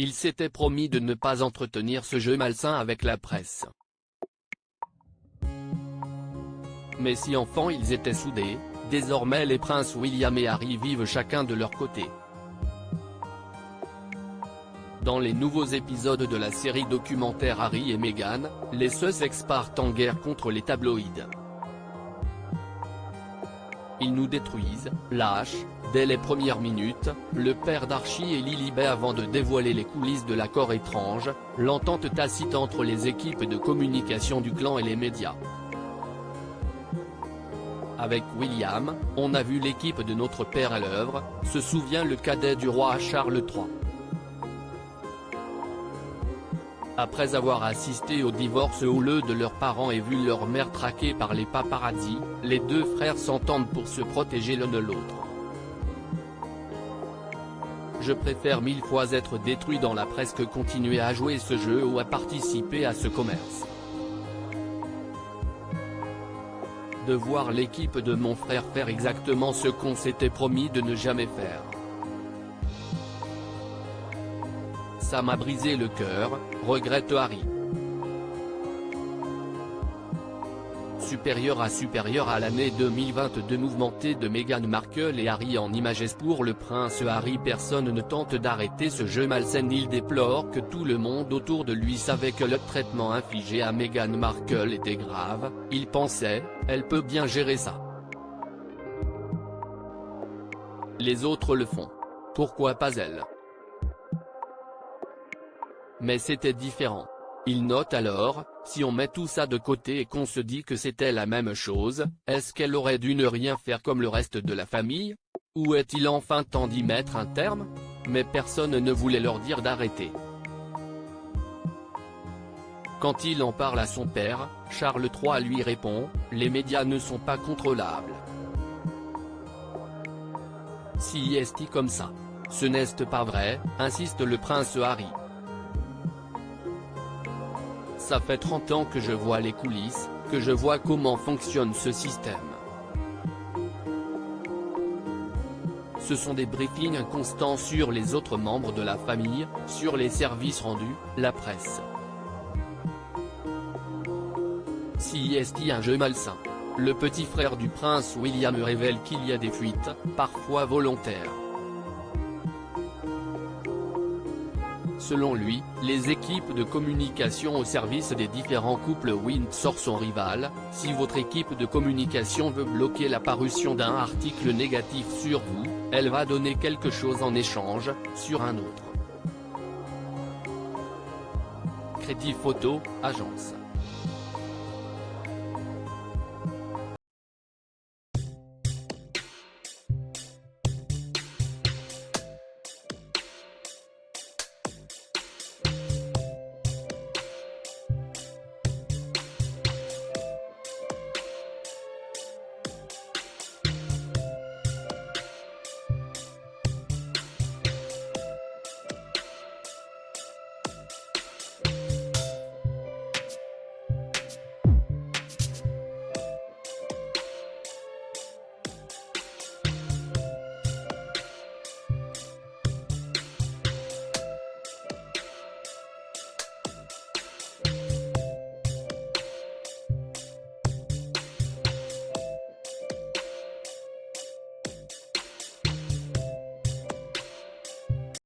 Il s'était promis de ne pas entretenir ce jeu malsain avec la presse. Mais si enfants ils étaient soudés, désormais les princes William et Harry vivent chacun de leur côté. Dans les nouveaux épisodes de la série documentaire Harry et Meghan, les Sussex partent en guerre contre les tabloïds. Ils nous détruisent, lâchent, dès les premières minutes, le père d'Archie et Lilibet avant de dévoiler les coulisses de l'accord étrange, l'entente tacite entre les équipes de communication du clan et les médias. Avec William, on a vu l'équipe de notre père à l'œuvre, se souvient le cadet du roi Charles III. Après avoir assisté au divorce houleux de leurs parents et vu leur mère traquée par les paparazzi, les deux frères s'entendent pour se protéger l'un de l'autre. Je préfère 1000 fois être détruit dans la presse que continuer à jouer ce jeu ou à participer à ce commerce. De voir l'équipe de mon frère faire exactement ce qu'on s'était promis de ne jamais faire. Ça m'a brisé le cœur, regrette Harry. Supérieur à l'année 2022 mouvementée de Meghan Markle et Harry en images pour le prince Harry. Personne ne tente d'arrêter ce jeu malsain. Il déplore que tout le monde autour de lui savait que le traitement infligé à Meghan Markle était grave. Il pensait, elle peut bien gérer ça. Les autres le font. Pourquoi pas elle? Mais c'était différent. Il note alors, si on met tout ça de côté et qu'on se dit que c'était la même chose, est-ce qu'elle aurait dû ne rien faire comme le reste de la famille? Ou est-il enfin temps d'y mettre un terme? Mais personne ne voulait leur dire d'arrêter. Quand il en parle à son père, Charles III lui répond, les médias ne sont pas contrôlables. Si est comme ça. Ce n'est pas vrai, insiste le prince Harry. Ça fait 30 ans que je vois les coulisses, que je vois comment fonctionne ce système. Ce sont des briefings constants sur les autres membres de la famille, sur les services rendus, la presse. Si est un jeu malsain. Le petit frère du prince William révèle qu'il y a des fuites, parfois volontaires. Selon lui, les équipes de communication au service des différents couples Windsor sont rivales. Si votre équipe de communication veut bloquer la parution d'un article négatif sur vous, elle va donner quelque chose en échange, sur un autre. Crédit Photo, agence.